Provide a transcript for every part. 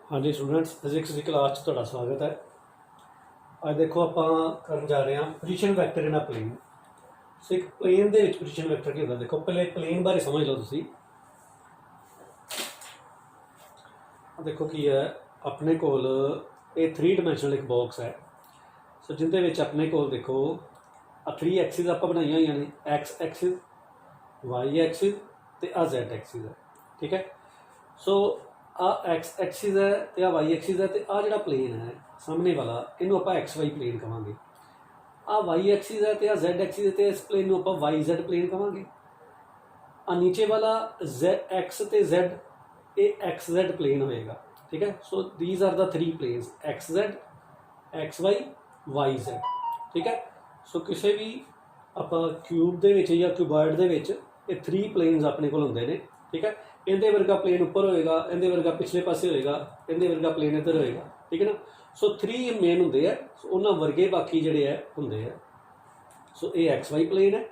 हाँ जी students, physics की class ਤੁਹਾਡਾ स्वागत है। ਅੱਜ देखो ਆਪਾਂ ਕਰਨ ਜਾ ਰਹੇ ਹਾਂ ਪੋਜੀਸ਼ਨ ਵੈਕਟਰ ਇਨ ਅ ਪਲੇਨ। ਸੋ ਇੱਕ ਪਲੇਨ ਦੇ ਵਿੱਚ ਪੋਜੀਸ਼ਨ ਵੈਕਟਰ ਕੀ ਹੁੰਦਾ, ਦੇਖੋ ਪਹਿਲੇ ਪਲੇਨ ਬਾਰੇ ਸਮਝ ਲਓ ਤੁਸੀਂ। ਦੇਖੋ ਕੀ ਹੈ, ਆਪਣੇ ਕੋਲ ਇਹ 3 ਡਾਇਮੈਂਸ਼ਨਲ ਇੱਕ ਬਾਕਸ ਹੈ। ਸੋ ਜਿੰਦੇ ਵਿੱਚ ਆਪਣੇ ਕੋਲ ਦੇਖੋ ਆ 3 ਐਕਸਿਸ ਆਪਾਂ ਬਣਾਈਆਂ ਹੋਈਆਂ ਨੇ, ਐਕਸ ਐਕਸਿਸ, ਵਾਈ ਐਕਸਿਸ ਤੇ ਆ ਜ਼ੈਡ ਐਕਸਿਸ ਹੈ। ठीक है, सो आ एक्स एक्सिस है तो आ वाई एक्सिस है, तो आ जो प्लेन है सामने वाला इनू आप एक्स वाई प्लेन कहांगे। आ वाई एक्सिस है तो आ जैड एक्सिस है, तो इस प्लेन में आप वाई जैड प्लेन कहांगे। आ नीचे वाला जेड एक्स तो जैड ये एक्स जैड प्लेन होएगा। ठीक है, so these are the 3 planes x z, x y z. ठीक है, सो किसी भी आप क्यूब दे विच या क्यूबॉइड दे विच ये 3 प्लेन्स अपने कोल हुंदे ने। ठीक है, इहदे वर्गा प्लेन उपर होएगा, इहदे वर्गा पिछले पासे होएगा, इहदे वर्गा प्लेन इधर होएगा। ठीक है ना, सो 3 मेन हुंदे है, सो उन्हां वर्गे बाकी जिहड़े है हुंदे है। सो ये एक्स वाई प्लेन है,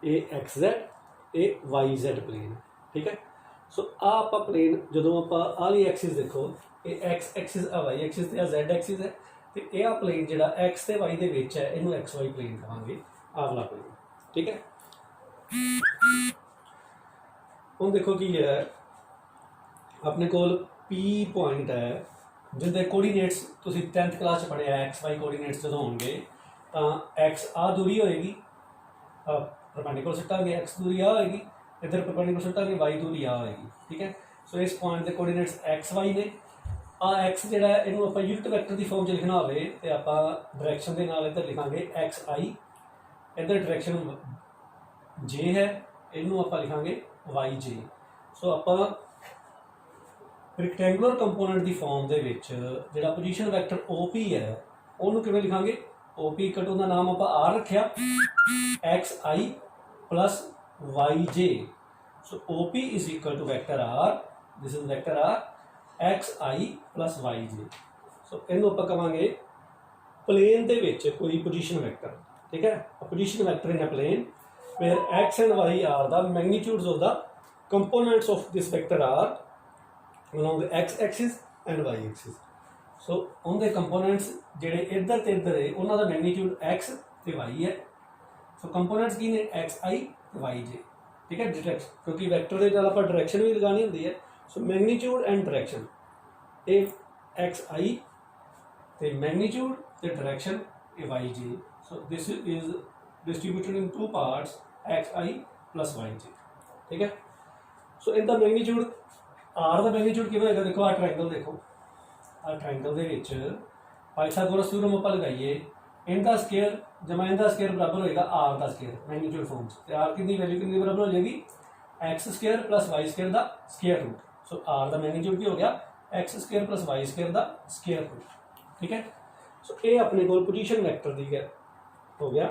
ये एक्स जैड, ये वाई जैड प्लेन है। ठीक है, सो आ आपां प्लेन जदों आपां आ वाली एक्सिस देखो, ये एक्स एक्सिस आ वाई एक्सिस ते आ जैड एक्सिस है, तो यह प्लेन जिहड़ा एक्स ते वाई दे विच है इहनूं एक्स वाई प्लेन कहांगे, आ वाला प्लेन। ठीक है, ਹੁਣ देखो की है अपने कोल पी पॉइंट है जिंदे कोऑर्डिनेट्स तुसीं 10th क्लास पढ़िया एक्स वाई कोऑर्डिनेट्स जो होंगे तो एक्स आ दूरी होएगी, परपेंडिकुलर सुटांगे, एक्स दूरी आ होएगी, इधर परपेंडिकुलर सुटांगे, वाई दूरी आ होएगी। ठीक है, सो इस पॉइंट के कोऑर्डिनेट्स एक्स वाई ने। आ एक्स जिहड़ा है इहनूं आपां यूनिट वैक्टर की फॉर्म च लिखना होवे ते आपां डायरैक्शन दे नाल इधर लिखांगे एक्स आई, इधर डायरैक्शन जे है, इहनूं आपां लिखांगे वाई जे। सो आप रिक्टेंगुलर कंपोनेंट की फॉर्म के जो पोजीशन वैक्टर ओ पी है उन्होंने किवें लिखांगे, ओ पी इक्वल टू का नाम आप आर रखिया x i plus y j. So O P is equal to vector R, this is vector R x i plus y j. So इनू आप कहांगे प्लेन के विच कोई पोजीशन वैक्टर। ठीक है, position vector in a plane where x and y are the magnitudes of the components of this vector are along the x axis and y axis. So on the components ਜਿਹੜੇ ਇੱਧਰ ਤੇ ਇੱਧਰ ਹੈ ਉਹਨਾਂ ਦਾ magnitude x ਤੇ y ਹੈ। ਸੋ components ਕੀ ਨੇ xi ਤੇ yj। ਠੀਕ ਹੈ, ਡਾਇਰੈਕਸ਼ਨ ਕਿਉਂਕਿ ਵੈਕਟਰ ਦੇ ਨਾਲ ਆਪਾਂ ਡਾਇਰੈਕਸ਼ਨ ਵੀ ਲਗਾਣੀ ਹੁੰਦੀ ਹੈ। ਸੋ ਮੈਗਨੀਟਿਊਡ ਐਂਡ ਡਾਇਰੈਕਸ਼ਨ ਇਹ xi ਤੇ ਮੈਗਨੀਟਿਊਡ ਤੇ ਡਾਇਰੈਕਸ਼ਨ ਇਹ yj। So this is distributed in 2 parts xi plus yj। ठीक है, सो इनका मैग्नीट्यूड आर का मैग्नीट्यूड किवें होएगा, देखो आ ट्रायंगल, देखो आ ट्रायंगल दे विच पाइथागोरस थ्योरम आपां लगाइए, इनका स्केयर जमा इनका स्केयर बराबर होएगा आर का स्केयर मैग्नीट्यूड फॉर्म्स, ते आर की वैल्यू कितनी बराबर हो जाएगी x square plus y square का स्केयर रूट। सो आर का मैग्नीट्यूड की हो गया x square plus y square का स्केयर रूट। ठीक है, सो ये अपने को पोजीशन वैक्टर दी हो गया।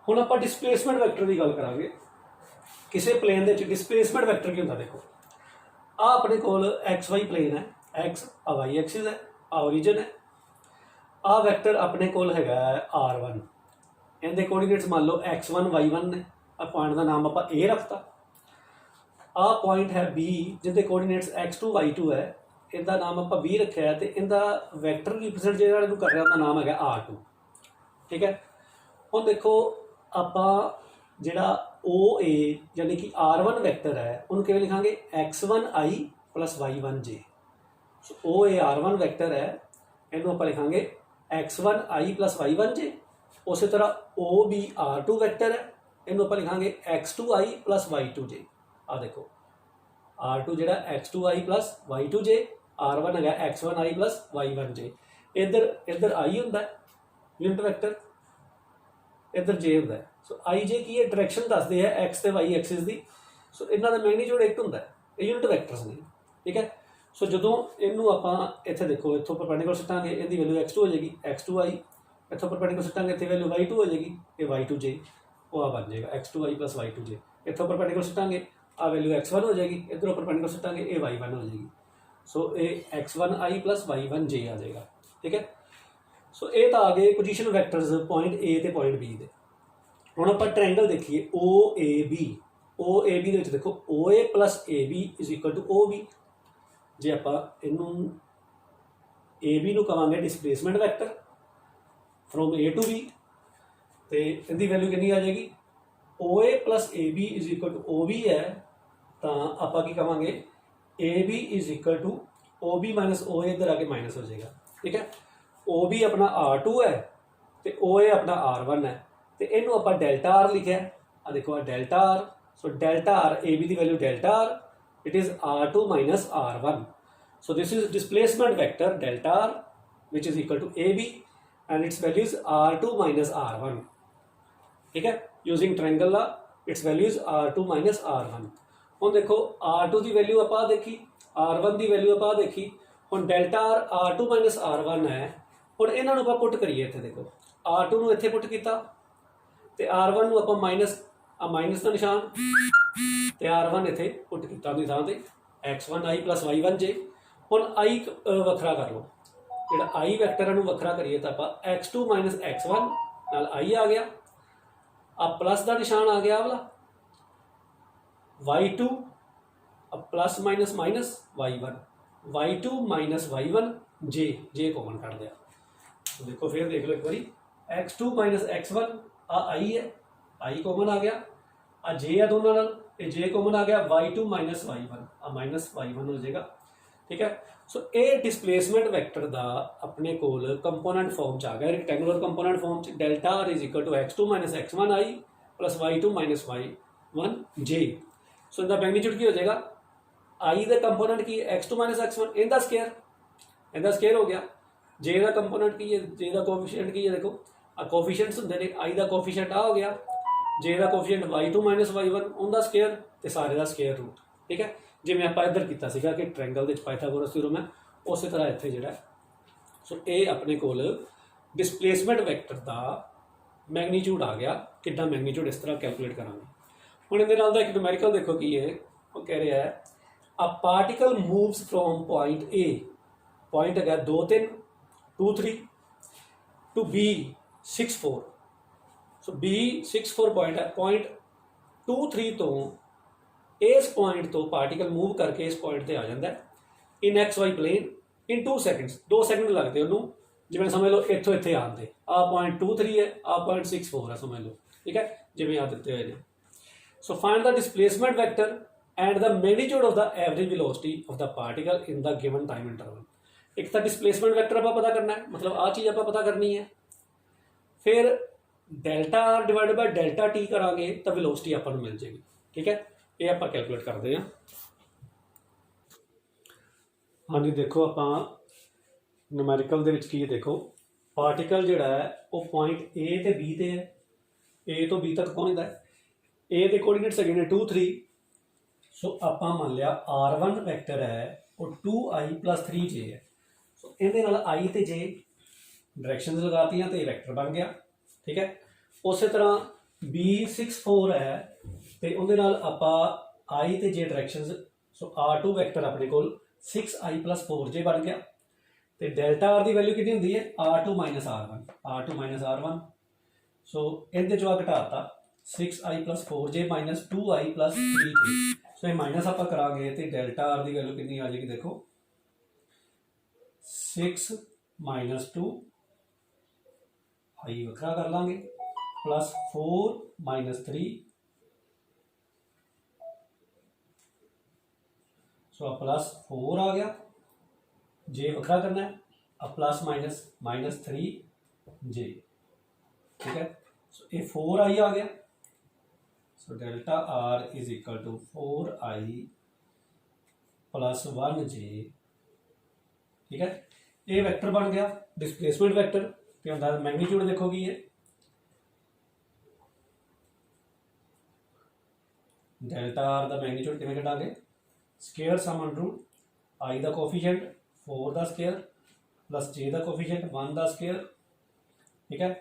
हुण आपां डिस्प्लेसमेंट वैक्टर की गल करांगे। किसी प्लेन के डिस्प्लेसमेंट वैक्टर की होंदा, देखो आ अपने कोल एक्स वाई प्लेन है, एक्स आ वाई एक्सिस है, आ ओरिजिन है। आ वैक्टर अपने कोल हैगा R1, इहदे कोऑर्डिनेट्स मान लो x1 y1 ने। आ पॉइंट का नाम आपां ए रखता। आ पॉइंट है B जिहदे कोऑर्डिनेट्स x2 y2 है, इहदा नाम आपां B रखिया है, ते इहदा वैक्टर रिप्रजेंट जिहड़ा इहनूं कर रहा उहदा नाम हैगा R2। ठीक है, हुण देखो आपां जिहड़ा ओ ए यानी कि R1 वैक्टर है उन्होंने किवें लिखांगे x1i प्लस y1j। सो ओ ए R1 वैक्टर है, इनू आपां लिखांगे x1i प्लस y1j। उस तरह ओ बी R2 वैक्टर है, इनू आपां लिखांगे x2i प्लस y2j। आ देखो R2 जिहड़ा x2i प्लस y2j, R1 है x1i प्लस y1j। इधर इधर i हुंदा यूनिट वैक्टर, इधर जे होंदा है। सो आई जे की है डायरैक्शन दसदे है एक्स ते वाई एक्सिस दी। सो इन्हां दा मैग्नीट्यूड 1 हुंदा है, ये यूनिट वैक्टर्स ने। ठीक है, सो जदों इनू आपां इत्थे देखो इत्थों परपेंडिकुलर सुटांगे, इहदी वैल्यू x2 हो जाएगी x2i, इत्थों परपेंडिकुलर सुटांगे इत्थे वैल्यू y2 हो जाएगी, ये y2j वो आ बन जाएगा x2i प्लस y2j। इत्थों परपेंडिकुलर सुटांगे आ वैल्यू x1 हो जाएगी, इधरों परपेंडिकुलर सुटांगे ये y1 हो जाएगी। सो ये x1i प्लस y1j आ जाएगा। ठीक है, सो ये तो आ गए पोजीशन वैक्टर्स पॉइंट ए ते पॉइंट बी दे। हुण आपां ट्रायंगल देखिए ओ A B, O A B देखो O A plus A B is equal to O B. जे आप इनू ए बी ਨੂੰ ਕਵਾਂਗੇ displacement vector from A to B ਤੇ ਇਹਦੀ ਵੈਲਿਊ ਕਿੰਨੀ ਆ ਜਾਏਗੀ OA plus AB is equal to OB ਹੈ ਤਾਂ ਆਪਾਂ ਕੀ ਕਵਾਂਗੇ AB is equal to OB minus OA ਇੱਧਰ ਆ ਕੇ ਮਾਈਨਸ ਹੋ ਜਾਏਗਾ ਠੀਕ ਹੈ OB ਆਪਣਾ R2 ਹੈ ਤੇ OA ਆਪਣਾ R1 ਹੈ ਤੇ ਇਹਨੂੰ ਆਪਾਂ ਡੈਲਟਾ R ਲਿਖਿਆ ਆ ਦੇਖੋ ਆ delta R so delta R AB the value delta R it is R2 minus R1 so this is displacement vector delta R which is equal to AB and its value is R2 minus R1 ठीक है using triangle law its value is R2 minus R1 ਹੁਣ ਦੇਖੋ R2 ਦੀ value ਆਪਾਂ ਦੇਖੀ R1 ਦੀ value ਆਪਾਂ ਦੇਖੀ ਹੁਣ delta R R2 minus R1 ਹੈ ਹੁਣ ਇਹਨਾਂ ਨੂੰ ਆਪਾਂ ਪੁੱਟ ਕਰੀਏ ਇੱਥੇ ਦੇਖੋ R2 ਨੂੰ ਇੱਥੇ ਪੁੱਟ ਕੀਤਾ ਤੇ R1 ਨੂੰ ਆਪਾਂ ਮਾਈਨਸ ਦਾ ਨਿਸ਼ਾਨ ਤੇ R1 ਇੱਥੇ ਪੁੱਟ ਕੀਤਾ ਦੀ ਥਾਂ ਤੇ x1i plus y1j ਹੁਣ i ਵੱਖਰਾ ਕਰ ਲਓ ਜਿਹੜਾ i ਵੈਕਟਰ ਨੂੰ ਵੱਖਰਾ ਕਰੀਏ ਤਾਂ ਆਪਾਂ x2 minus x1 ਨਾਲ i ਆ ਗਿਆ ਆ ਪਲੱਸ ਦਾ ਨਿਸ਼ਾਨ ਆ ਗਿਆ ਵਾਲਾ y2 plus minus minus y1 y2 minus y1 j common कर दिया तो देखो फिर देख लो एक बारी x2 माइनस x1 आ i है i कॉमन आ गया आ j है दोनों नाल ये j कॉमन आ गया y2 माइनस y1 आ माइनस y1 हो जाएगा ठीक है सो ए डिस्प्लेसमेंट वैक्टर दा अपने कोल कंपोनेंट फॉर्म च आ गया रेक्टेंगुलर कंपोनेंट फॉर्म च delta r is equal to x2 minus x1 i plus y2 minus y1 j so इनका मैग्नीट्यूड की हो जाएगा आई का कंपोनेंट की x2 माइनस x1 इनका स्केयर हो गया जे का कंपोनेंट की है जे का कोफिशिएंट की है देखो आ कोफिशिएंट्स होंगे ने आई का कोफिशिएंट आ हो गया जे का कोफिशिएंट y2 माइनस y1 उनका स्केयर ते सारे का स्केयर रूट ठीक है जिवें आपां इधर कीता सीगा कि ट्रायंगल दे पाइथागोरस थ्योरम है उस तरह इत्थे जिहड़ा सो ये अपने कोल डिस्प्लेसमेंट वैक्टर का मैग्नीट्यूड आ गया कितना मैग्नीट्यूड इस तरह कैलकुलेट करांगे हुण इहदे नाल दा एक न्यूमेरिकल देखो की है वो कह रहा है a particle moves from point A point है 2 3 2 3 to B 6 4 so B 6 4 point है point 2 3 तो इस पॉइंट तो पार्टिकल मूव करके इस पॉइंट ते आ जाता है इन एक्स वाई प्लेन इन 2 सेकंड्स 2 सेकंड लगते उन्होंने जिवें समझ लो इत्थों इत्थे आते आ पॉइंट 2 3 है आ पॉइंट 6 4 है समझ लो ठीक है जिवें आ दिते हुए so find the displacement vector and the magnitude of the average velocity of the particle in the given time interval एक तो डिस्प्लेसमेंट वेक्टर आप पता करना है मतलब आ चीज़ आप पता करनी है फिर delta are divided by delta T करांगे तो वेलोसिटी आपको मिल जाएगी ठीक है ये आप कैलकुलेट करते हैं हाँ जी देखो आप न्यूमेरिकल दे विच की देखो पार्टिकल जिहड़ा है वो पॉइंट ए ते बी ते है ए तो बी तक पहुँचता है ए के कोऑर्डिनेट्स है 2 3 सो आप मान लिया R1 वैक्टर है और 2i plus 3j है सो इहदे नाल i ते j डायरेक्शनस लगाती तो ये वैक्टर बन गया ठीक है उस तरह B64 है तो उहदे नाल आपां i ते j डायरेक्शनस सो R2 वैक्टर अपने कोल 6i plus 4j बन गया तो डेल्टा R की वैल्यू कितनी होंदी है R2 minus R1 सो इहदे चों घटाता 6i plus 4j minus 2i plus 3j सो ये माइनस आप करांगे तो डेल्टा आर की वैल्यू कितनी आ जाएगी देखो 6 माइनस 2 आई वखरा कर लांगे प्लस 4 माइनस 3 सो प्लस 4 आ गया जे वखरा करना है अब प्लस माइनस माइनस 3 जे ठीक है सो ये 4 आई आ गया so delta r is equal to 4i plus 1j ठीक है ये वैक्टर बन गया डिस्प्लेसमेंट वैक्टर तो अंदर मैग्नीट्यूड देखो की है डेल्टा आर का मैग्नीट्यूड किवें कटांगे square sum under root i का कोफिशिएंट 4 का स्केयर प्लस j का कोफिशिएंट 1 का स्केयर ठीक है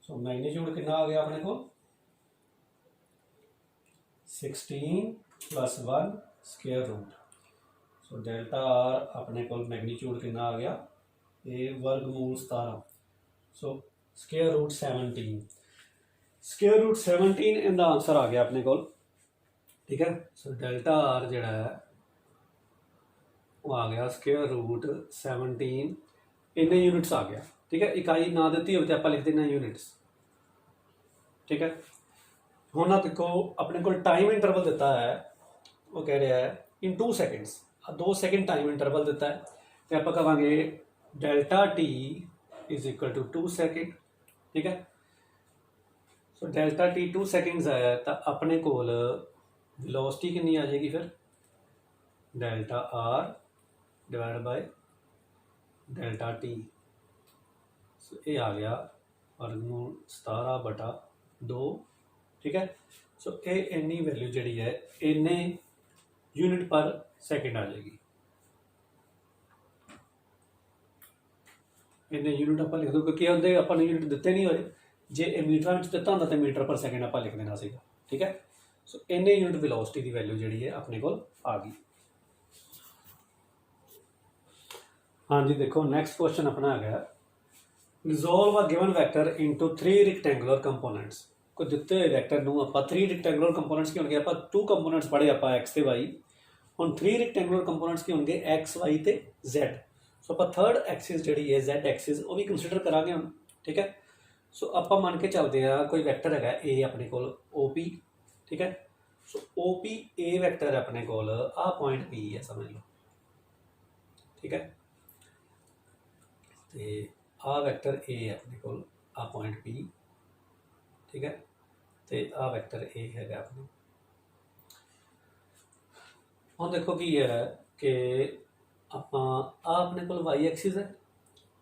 सो मैग्नीट्यूड कितना आ गया अपने को 16 plus 1 square root so delta r अपने को मैग्नीट्यूड कितना आ गया ए वर्गमूल 17 सो स्केयर रूट 17 इनका आंसर आ गया अपने को ठीक है सो डेल्टा आर जिहड़ा है वो आ गया स्केयर रूट 17 इन्ने यूनिट्स आ गया। ठीक है, इकाई ना दी हो तो आप लिख देना यूनिट्स। ठीक है, हुण देखो अपने को टाइम इंटरवल दिता है, वो कह रहा है in 2 seconds, 2 second time interval दिता है, तो आप कहांगे delta t is equal to 2 second. ठीक है, सो डेल्टा टी 2 सेकेंड्स आया तो अपने कोल वेलोसिटी कितनी आ जाएगी फिर, delta R divide by delta t. So ये आ गया वर्गमूल 17/2। ठीक है, सो ये इन्नी वैल्यू जी है इन्ने यूनिट पर सेकेंड आ जाएगी। इन्ने यूनिट आप लिख दो, क्योंकि उन्हें अपन यूनिट दिते नहीं होए, जे मीटर में दिता होंदा तो मीटर पर सेकेंड आप लिख देना सीगा। ठीक है, सो इन्ने यूनिट वेलोसिटी की वैल्यू जी है अपने को आ गई। हाँ जी, देखो नैक्सट क्वेश्चन अपना है resolve a given vector into 3 rectangular components. कोई दिते हुए वैक्टर नूं आपां 3 रिक्टेंगुलर कंपोनेंट्स की होंगे, आपां 2 कंपोनेंट्स पढ़े आपां एक्स ते वाई, हुण 3 रिक्टेंगुलर कंपोनेंट्स की होंगे एक्स वाई ते जैड। सो आपां थर्ड एक्सिस जी है जैड एक्सिस वो भी कंसीडर करांगे हुण। ठीक है, सो आपां मान के चलते हैं कोई वैक्टर है ए अपने को ओ पी। ठीक है, सो ओ पी ए वैक्टर है अपने को आ पॉइंट पी है समझ लो। ठीक है, तो आ वैक्टर ए अपने को आ पॉइंट पी। ठीक है, तो आ वैक्टर ए है अपने। हम देखो कि है कि आप अपने को वाई एक्सिस है,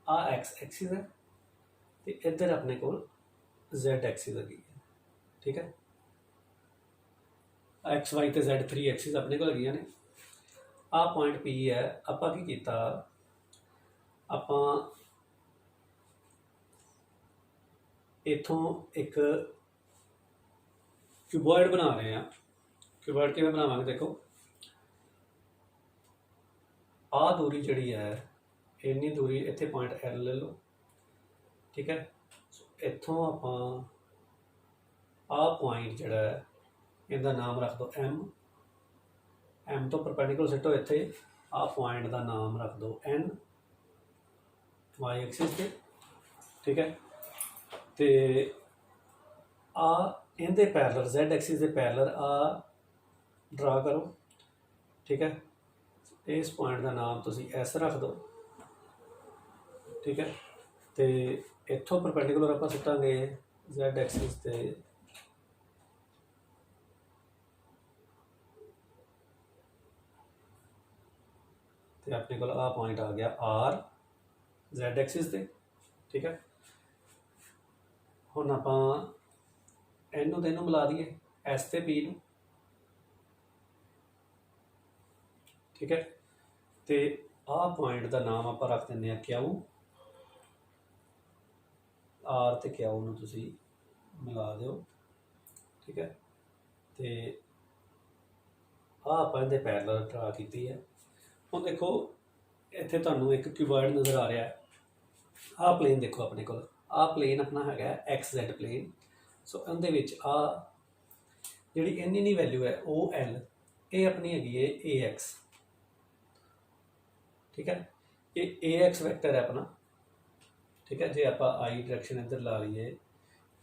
आ एक्स एक्सिस है, तो इधर अपने को जैड एक्सिस है। ठीक है, एक्स वाई तो जैड 3 एक्सिस अपने को लगी ने। आ पॉइंट पी है, आप की किया आप इथों एक क्यूबॉइड बना रहे हैं। क्यूबॉइड किमें बनावांगे, देखो आ दूरी जी है इन्नी दूरी इत्थे पॉइंट एल ले लो। ठीक है, इथों आप आ पॉइंट जड़ा है इनका नाम रख दो एम। एम तो परपेंडिकुलर सिटो इत्थे आ पॉइंट का नाम रख दो एन वाई एक्सिस पे। ठीक है, तो आ इनके पैरलर जैड एक्सिस के पैरलर आ ड्रा करो। ठीक है, इस पॉइंट का नाम तुम एस रख दो। ठीक है, तो इतों परपेंडिकुलर आप सुटांगे जैड एक्सिस से अपने को आ पॉइंट आ गया आर जैड एक्सिस से। ठीक है, हुण आप एनू तो इनू मिला दिए एस ते पी नू। ठीक है, तो आ पॉइंट का नाम आप रख दें क्यू। आर तो क्यू नू तुसी मिला दो। ठीक है, तो आप इहदे पैरलर ड्रा की है। हुण देखो इत्थे तुहानूं एक क्यूबॉइड नज़र आ रहा है। आ प्लेन देखो अपने को आ प्लेन अपना है एक्स जैड प्लेन। सो उहदे विच आ जिहड़ी इन्नी वैल्यू है ओ एल ये अपनी हैगी है ए एक्स। ठीक है, ये ए एक्स वैक्टर है अपना। ठीक है, जे आप आई डायरैक्शन इधर ला लीए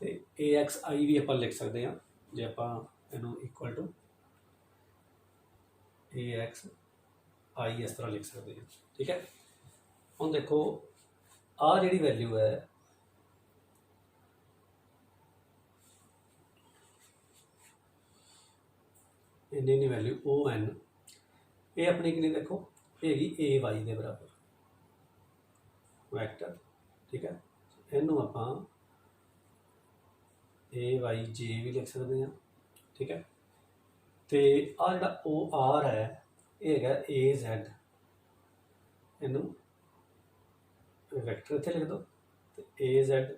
तो ए एक्स आई भी आप लिख सकते हैं, जे आप इनू इक्वल टू ए एक्स आई इस तरह लिख सकते हैं। ठीक है, हम देखो आ जी वैल्यू है इन्नी वैल्यू ओ एन ये अपनी कि देखो हैगी ए वाई के बराबर वैक्टर। ठीक है, इनू आप ए वाई जे भी लिख सकते हैं। ठीक है, तो आ जोड़ा ओ आर है ये है ए जैड, इनू वैक्टर इत्थे लिख दो। तो ए जैड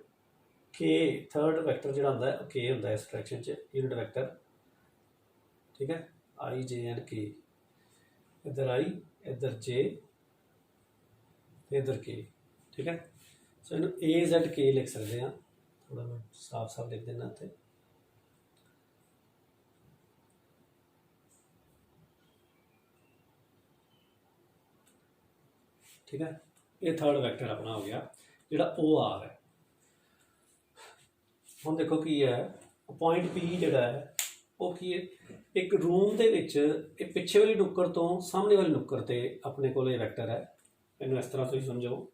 के थर्ड वैक्टर जो होंगे के होंगे इस डायरैक्शन यूनिट वैक्टर। ठीक है, आई जे एंड के, इधर आई इधर जे इधर के। ठीक है, सो इनू ए जैड के लिख सकते हैं। थोड़ा मैं साफ साफ लिख देना इत्थे। ठीक है, ये थर्ड वैक्टर अपना हो गया जिहड़ा ओ आर है। ਹੁਣ देखो की है पॉइंट पी जिहड़ा है वो की है, एक रूम ਦੇ ਵਿੱਚ ਇਹ ਪਿੱਛੇ ਵਾਲੀ ਨੁੱਕਰ ਤੋਂ ਸਾਹਮਣੇ ਵਾਲੀ ਨੁੱਕਰ ਤੇ ਆਪਣੇ ਕੋਲ ਇਹ ਵੈਕਟਰ ਹੈ। ਇਹਨੂੰ ਇਸ ਤਰ੍ਹਾਂ ਤੁਸੀਂ ਸਮਝੋ,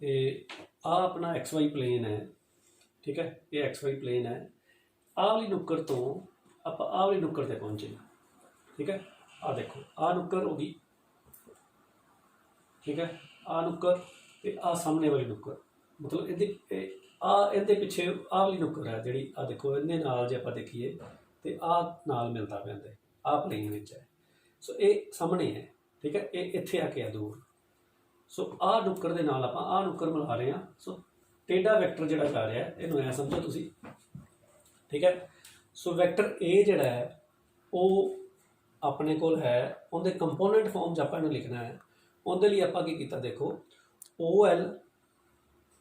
ਇਹ ਆ ਆਪਣਾ XY प्लेन है, ठीक है, ये XY प्लेन है। ਆਹ ਵਾਲੀ ਨੁੱਕਰ ਤੋਂ ਆਪਾਂ ਆਹ ਵਾਲੀ ਨੁੱਕਰ ਤੇ ਪਹੁੰਚੇ, ठीक है। ਆ ਦੇਖੋ ਆ ਨੁੱਕਰ ਹੋ ਗਈ, ठीक है, ਆ ਨੁੱਕਰ ਤੇ ਆ ਸਾਹਮਣੇ ਵਾਲੀ ਨੁੱਕਰ, मतलब ਇਹਦੇ ਇਹਦੇ ਪਿੱਛੇ ਆਹ ਵਾਲੀ ਨੁੱਕਰ ਹੈ ਜਿਹੜੀ ਆ ਦੇਖੋ ਇਹਦੇ ਨਾਲ ਜੇ ਆਪਾਂ ਦੇਖੀਏ ਤੇ ਆਹ ਨਾਲ ਮਿਲਦਾ ਪੈਂਦਾ, ਆਹ ਪਲੇਨ ਵਿੱਚ ਹੈ। ਸੋ ਇਹ ਸਾਹਮਣੇ ਹੈ, ਠੀਕ ਹੈ, ਇਹ ਇੱਥੇ ਆ ਕੇ ਆ ਦੂਰ। ਸੋ ਆਹ ਨੁੱਕਰ ਦੇ ਨਾਲ ਆਪਾਂ ਆਹ ਨੁੱਕਰ ਮਿਲਾ ਰਹੇ ਹਾਂ। ਸੋ ਟੇਢਾ ਵੈਕਟਰ ਜਿਹੜਾ ਜਾ ਰਿਹਾ ਇਹਨੂੰ ਐ ਸਮਝੋ ਤੁਸੀਂ, ਠੀਕ ਹੈ। ਸੋ ਵੈਕਟਰ ਏ ਜਿਹੜਾ ਹੈ ਉਹ ਆਪਣੇ ਕੋਲ ਹੈ, ਉਹਦੇ ਕੰਪੋਨੈਂਟ ਫਾਰਮ 'ਚ ਆਪਾਂ ਇਹਨੂੰ ਲਿਖਣਾ ਹੈ। ਉਹਦੇ ਲਈ ਆਪਾਂ ਕੀ ਕੀਤਾ ਦੇਖੋ, OL,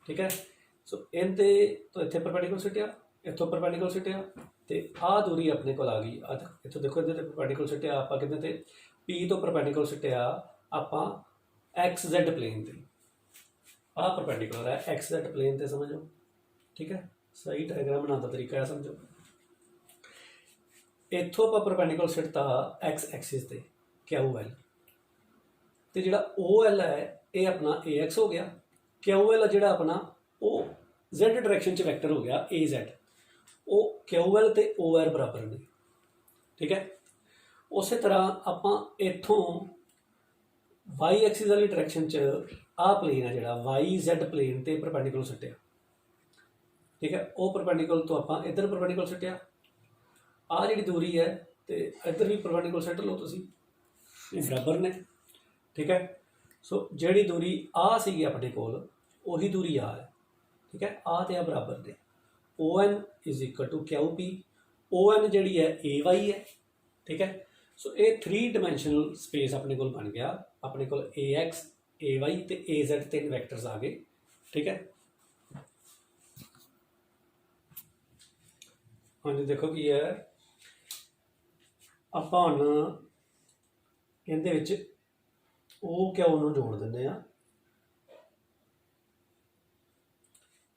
ठीक है। सो इनते तो इतने परपेंडिकुलर सिटिया, इतों परपेंडिकुलर सिटिया, तो आ दूरी अपने को आ गई। इतों देखो इधर परपेंडिकुलर सिटिया आप कहते पी तो परपेंडिकुलर सिटिया आप XZ प्लेन से, आ परपेंडिकुलर है XZ प्लेन से, समझो, ठीक है। सही डायग्राम बनाने का तरीका है, समझो। इतों आप परपेंडिकुलर सिटता X एक्सिस से QL, तो जो OL है ये अपना AX हो गया। QL ਜਿਹੜਾ ਆਪਣਾ ਉਹ Z ਡਾਇਰੈਕਸ਼ਨ 'ਚ ਵੈਕਟਰ ਹੋ ਗਿਆ AZ, ਉਹ QL ਤੇ OR ਬਰਾਬਰ ਨੇ, ਠੀਕ ਹੈ। ਉਸੇ ਤਰ੍ਹਾਂ ਆਪਾਂ ਇੱਥੋਂ Y ਐਕਸਿਸ ਵਾਲੀ ਡਾਇਰੈਕਸ਼ਨ 'ਚ ਆਹ ਪਲੇਨ ਹੈ ਜਿਹੜਾ YZ ਪਲੇਨ ਤੇ ਪਰਪੈਂਡੀਕੂਲਰ ਸੁੱਟਿਆ, ਠੀਕ ਹੈ। ਉਹ ਪਰਪੈਂਡੀਕੂਲਰ ਤੋਂ ਆਪਾਂ ਇੱਧਰ ਪਰਪੈਂਡੀਕੂਲਰ ਸੁੱਟਿਆ, ਆਹ ਜਿਹੜੀ ਦੂਰੀ ਹੈ ਤੇ ਇੱਧਰ ਵੀ ਪਰਪੈਂਡੀਕੂਲਰ ਸੁੱਟ ਲਓ ਤੁਸੀਂ, ਇਹ ਬਰਾਬਰ ਨੇ, ठीक है। सो जिहड़ी दूरी आ सीगी अपने कोल उही दूरी आ है, ठीक है। आ ते आ बराबर ने, ON is equal to QP। ON जिहड़ी है AY है, ठीक है। सो ये 3 डायमेंशनल स्पेस अपने कोल बन गया। अपने कोल AX AY ते AZ 3 वैक्टर्स आ गए, ठीक है। हाँ जी, देखो की है ਆਪਾਂ ਹੁਣ ਇਹਦੇ ਵਿੱਚ ਉਹ ਕਿਉਂ ਨੂੰ जोड़ ਦਿੰਦੇ ਆ।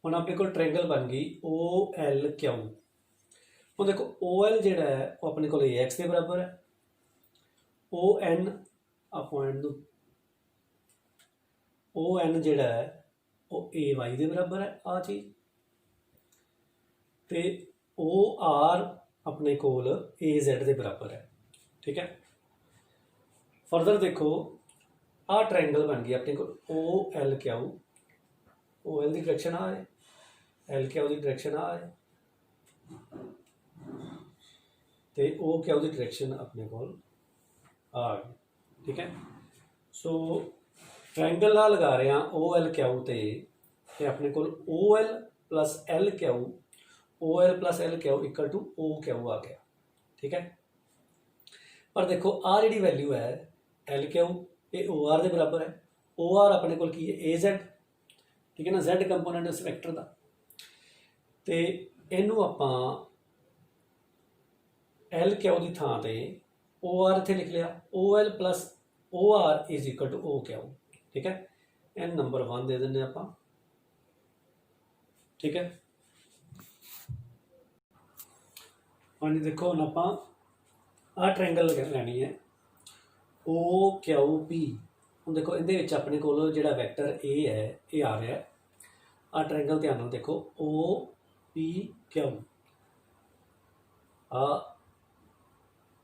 ਹੁਣ ਆਪਣੇ ਕੋਲ ट्रायंगल बन गई OLQ। ਹੁਣ देखो OL ਜਿਹੜਾ ਹੈ ਉਹ ਆਪਣੇ ਕੋਲ AX ਦੇ ਬਰਾਬਰ ਹੈ, ON ਆ ਪੁਆਇੰਟ ਨੂੰ ON ਜਿਹੜਾ ਹੈ ਉਹ AY ਦੇ ਬਰਾਬਰ ਹੈ ਆ ਚੀਜ਼, ਤੇ OR अपने कोल AZ ਦੇ बराबर है, ठीक है। फर्दर देखो आ ट्रायंगल बन गया अपने को OLQ। OL की डायरेक्शन आ है, LQ की डायरेक्शन आ है, तो OQ की डायरेक्शन अपने को आ गई, ठीक है। सो ट्रायंगल आ लगा रहे हैं OLQ ते अपने को OL plus LQ, OL plus LQ equal to OQ आ गया, ठीक है। पर देखो आ जी वैल्यू है LQ ये OR के बराबर है, OR अपने को की है AZ, ठीक है ना, Z कंपोनेंट इस वैक्टर का। तो इनू आप LQ की थां ते OR इत्थे लिख लिया, OL plus OR is equal to OQ, ठीक है। इन नंबर 1 दे दें आप, ठीक है। हाँ जी, देखो हम आप आ ट्रायंगल लैनी है OQP। हम देखो ये अपने को जो वैक्टर A है ये आ रहा है, आ ट्रायंगल ध्यान नाल देखो OPQ, आ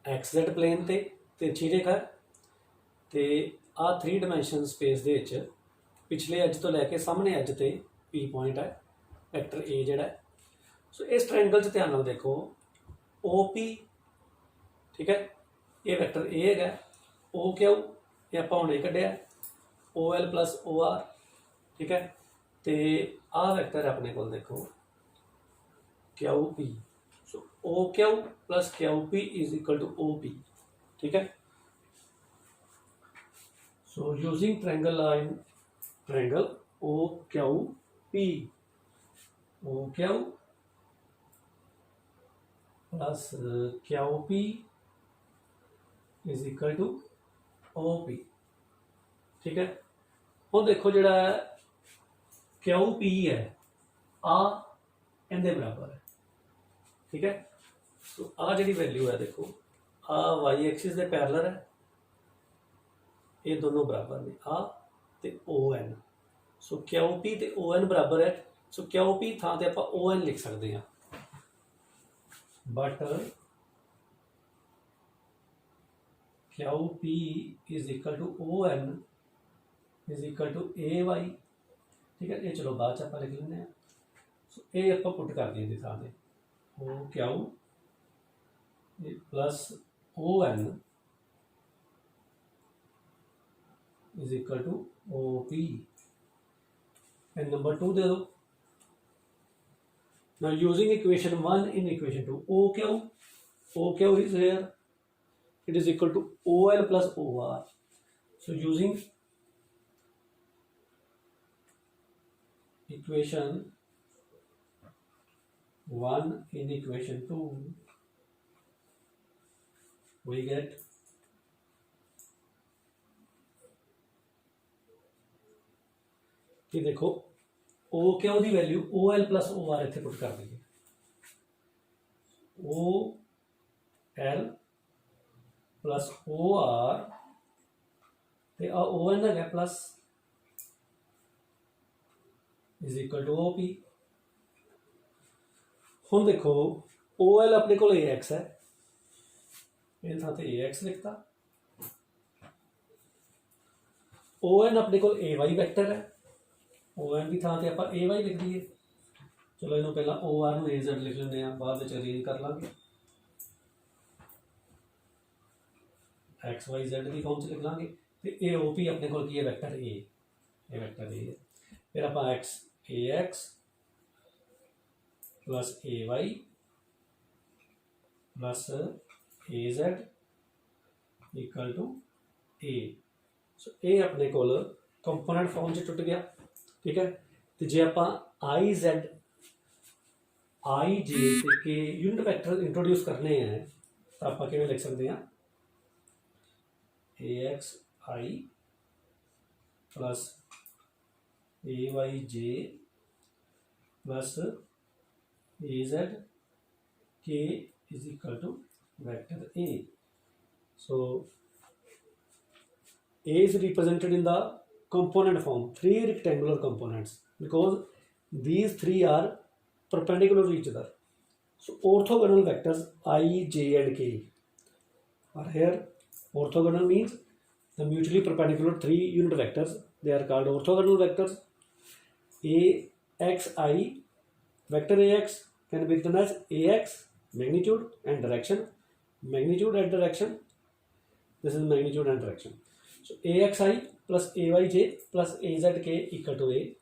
XZ प्लेन ते तिरछी रेखा, तो आ 3 डायमेंशन स्पेस दे विच पिछले एज तो लैके सामने एज ते P पॉइंट है वैक्टर A जिहड़ा है। सो इस ट्रायंगल च ध्यान नाल देखो OP, ठीक है, ये वैक्टर A है, OQ ये आप हुणे कढ़िया, OL प्लस OR, ठीक है। तो आ वैक्टर अपने को देखो QP। So OQ plus QP is equal to OP, ठीक है। So using triangle line triangle OQP, OQ plus QP is equal to OP, ठीक है। ਹੁਣ ਦੇਖੋ ਜਿਹੜਾ ਕਿਊ ਪੀ ਹੈ ਆ ਇਹਦੇ ਬਰਾबर है, ठीक है। सो आ जी वैल्यू है देखो आ वाई एक्सिस के पैरलर है, ये दोनों बराबर ने आ ते ओ एन। सो क्यू पी ते ओ एन बराबर है। सो क्यू पी थां ते आपां ओ एन लिख सकते हैं, but Q P is equal to O N is equal to A Y, ठीक है। ये चलो बाद आप लिख लें। सो ये आप पुट कर दिए थां ते O Q plus O N is equal to O P and number 2 दे दो। Now using equation 1 in equation 2 O Q is here, it is equal to OL plus OR. So using equation 1 in equation 2 we get कि देखो ओ क्यू की value OL plus OR इतने put कर दीजिए, OL प्लस OR ते ON है plus is equal to OP। हुण देखो OL अपने को AX है, ये था तो AX लिखता, ON अपने को AY वैक्टर है, ON की थां ते आपां AY लिख दिए। चलो इन्हों पहला OR नूं AZ लिख लेंगे, बाद में अरेंज कर लांगे, एक्स वाई जेड की फॉर्म से लिख लाँगे। तो ए ओ पी अपने को की है वैक्टर ए, ये वैक्टर ए है। फिर आप x A x plus A y plus A z equal to A. So A अपने को कंपोनेंट फॉर्म से टुट गया, ठीक है। तो जे आप आई जेड आई जे के यूनिट वैक्टर इंट्रोड्यूस करने हैं तो आप किवें लिख सकते हैं, a x i plus A y j plus A z k is equal to vector A. So A is represented in the component form, 3 rectangular components, because these 3 are perpendicular to each other. So orthogonal vectors I, J and K are here. Orthogonal means the mutually perpendicular 3 unit vectors, they are called orthogonal vectors. AXI, vector AX can be written as AX magnitude and direction, magnitude and direction, this is magnitude and direction. So AXI plus AYJ plus AZK equal to A.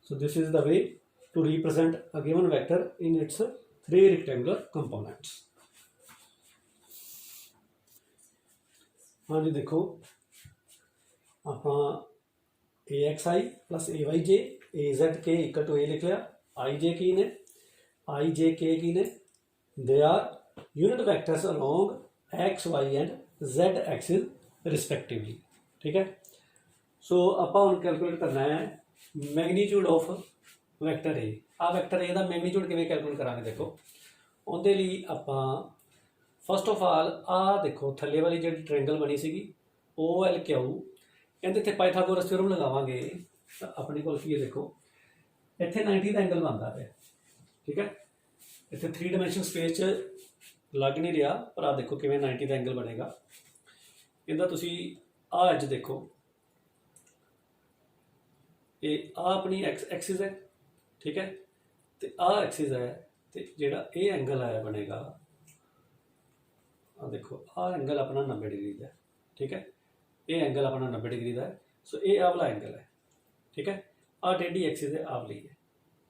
So this is the way to represent a given vector in its 3 rectangular components. हाँ जी देखो आप AXI plus AYJ AZK equal to A लिख लिया। IJ की ने IJK की ने they are unit vectors along X, Y and Z axis respectively, ठीक है। सो आप हम कैलकुलेट करना है मैगनीट्यूड ऑफ वैक्टर ए। आ वैक्टर ए का मैगनीट्यूड किवें कैलकुलेट करांगे, देखो उहदे लई आपां फस्ट ऑफ ऑल आ देखो थल्ले वाली जिहड़ी ट्रायंगल बनी सीगी OL क्यू, इहदे ते पाइथागोरस थ्योरम लगावांगे तो अपने कोल की है, देखो इत्थे 90 का एंगल बनता है, ठीक है। इत्थे 3 डायमेंशन स्पेस लग नहीं रहा, पर आ देखो किवें 90 का एंगल बनेगा। इहदा तुसीं आ एज देखो, ये आ अपनी एक्सिस है, ठीक है। तो आ एक्सिस है तो जिहड़ा ये एंगल है बनेगा, आ देखो आ एंगल अपना 90 डिग्री का है, ठीक है। ये एंगल अपना 90 डिग्री का है। सो ये आ वाला एंगल है, ठीक है। आ टेढ़ी एक्सिस है, आ वाली है,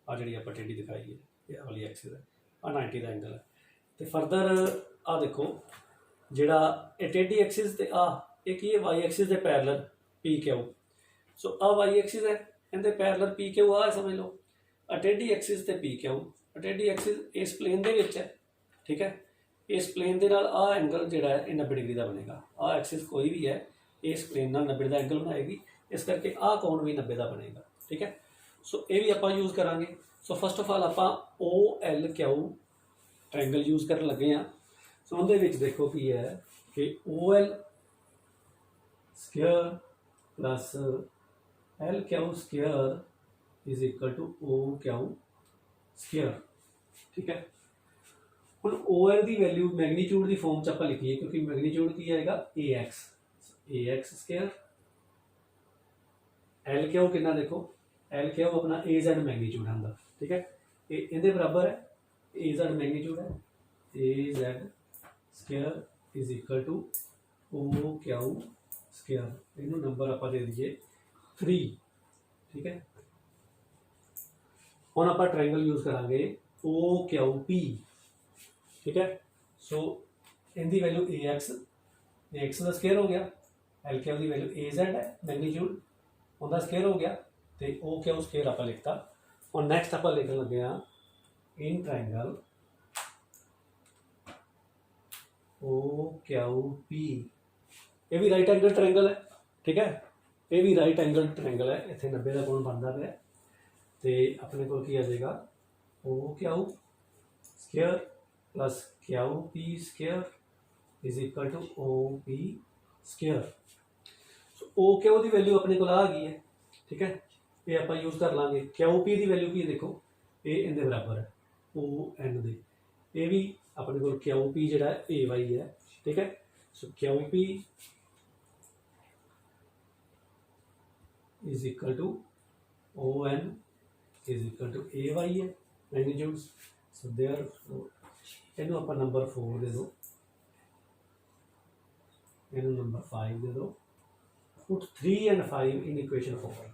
आ जी आप टेढ़ी दिखाई है ये वाली एक्सिस है, आ 90 का एंगल है। तो फरदर आ देखो जिहड़ा ये टेढ़ी एक्सिस ते आ एक ही वाई एक्सिस के पैरलर पी क्यू। सो आ वाई एक्सिस है, इनके पैरलर पी क्यू आ समझ लो, टेढ़ी एक्सिस ते पी क्यू, टेढ़ी एक्सिस इस प्लेन दे विच है, ठीक है। इस प्लेन के नाल आ एंगल जिहड़ा है 90 डिग्री का बनेगा। आ एक्सिस कोई भी है इस प्लेन नाल 90 का एंगल बनाएगी, इस करके आ कौन भी 90 का बनेगा। ठीक है, सो ये भी आप यूज़ करांगे। सो फस्ट ऑफ ऑल आप OLQ ट्रायंगल यूज़ कर लगे हैं। सो उहदे विच देखो की है कि OL square plus LQ square is equal to OQ square. ठीक है, ਹੁਣ OL ਦੀ ਵੈਲਿਊ ਮੈਗਨੀਟਿਊਡ ਦੀ ਫਾਰਮ ਚ ਆਪਾਂ ਲਿਖੀਏ, ਕਿਉਂਕਿ ਮੈਗਨੀਟਿਊਡ ਕੀ ਆਏਗਾ AX ਸਕੁਅਰ। LQ ਕਿੰਨਾ ਦੇਖੋ, LQ ਆਪਣਾ AZ ਮੈਗਨੀਟਿਊਡ ਆਂਦਾ। ਠੀਕ ਹੈ, ਇਹ ਇਹਦੇ ਬਰਾਬਰ ਹੈ, AZ ਮੈਗਨੀਟਿਊਡ ਹੈ, AZ square is equal to OQ square. ਇਹਨੂੰ ਨੰਬਰ ਆਪਾਂ ਦੇ ਦਈਏ 3। ਠੀਕ ਹੈ, ਹੁਣ ਆਪਾਂ ਟ੍ਰਾਇੰਗਲ ਯੂਜ਼ ਕਰਾਂਗੇ OQP। ठीक है, सो इनकी वैल्यू AX का स्केयर हो गया, LQ की वैल्यू AZ है मैगनीट्यूड, उनका स्केयर हो गया, तो OQ स्केयर आप लिखता। और नैक्सट आप लिखन लगे इन ट्रायंगल OQP। ये भी राइट एंगल ट्रायंगल है। ठीक है, ये भी राइट एंगल ट्रायंगल है, इतने 90 का कोण बनता पाया, तो अपने को आ जाएगा OQ square plus QP square is equal to OP square. So OQ की वैल्यू अपने को आ गई है। ठीक है, ये आप यूज़ कर लाँगे। QP की वैल्यू की देखो, ये इनके बराबर है ON दे, ये भी अपने को QP जो AY है। ठीक है, so QP is equal to ON is equal to AY है मैग्नीट्यूड। सो देयर इनू आप नंबर 4 दे दो, इनू नंबर 5 दे दो। Put 3 and 5 in equation 4।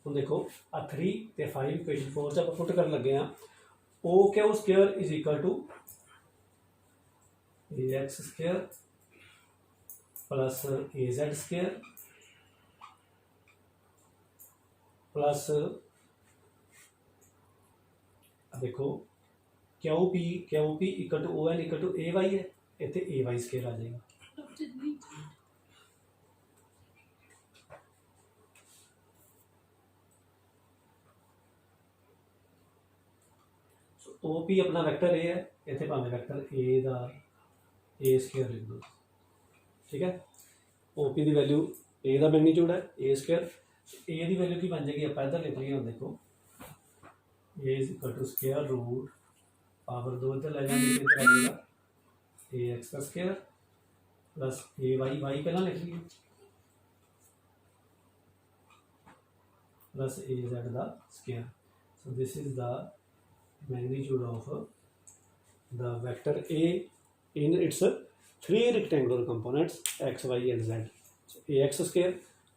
हम देखो आ 3 ते 5 इक्वेशन 4 से आप पुट कर लगे हैं। OQ square is equal to AX square plus AZ square plus देखो QP equal to ON equal to AY है, इतने AY स्क्वायर आ जाएगा। OP अपना वैक्टर A है, इतने भावें वैक्टर A का A स्क्वायर लिख दो। ठीक है, OP की वैल्यू A का मैग्नीट्यूड है A स्क्वायर। A की वैल्यू की बन जाएगी, आप इधर लिख लिए। देखो A is equal to square root power 2 इधर ले जाएंगे, इधर आ जाएगा AX का स्क्वायर प्लस AY पहला लिख लिए प्लस AZ का square. So this is the magnitude of the vector A in its 3 rectangular components X, Y and Z। So AX square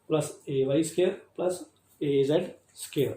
plus AY square plus AZ square।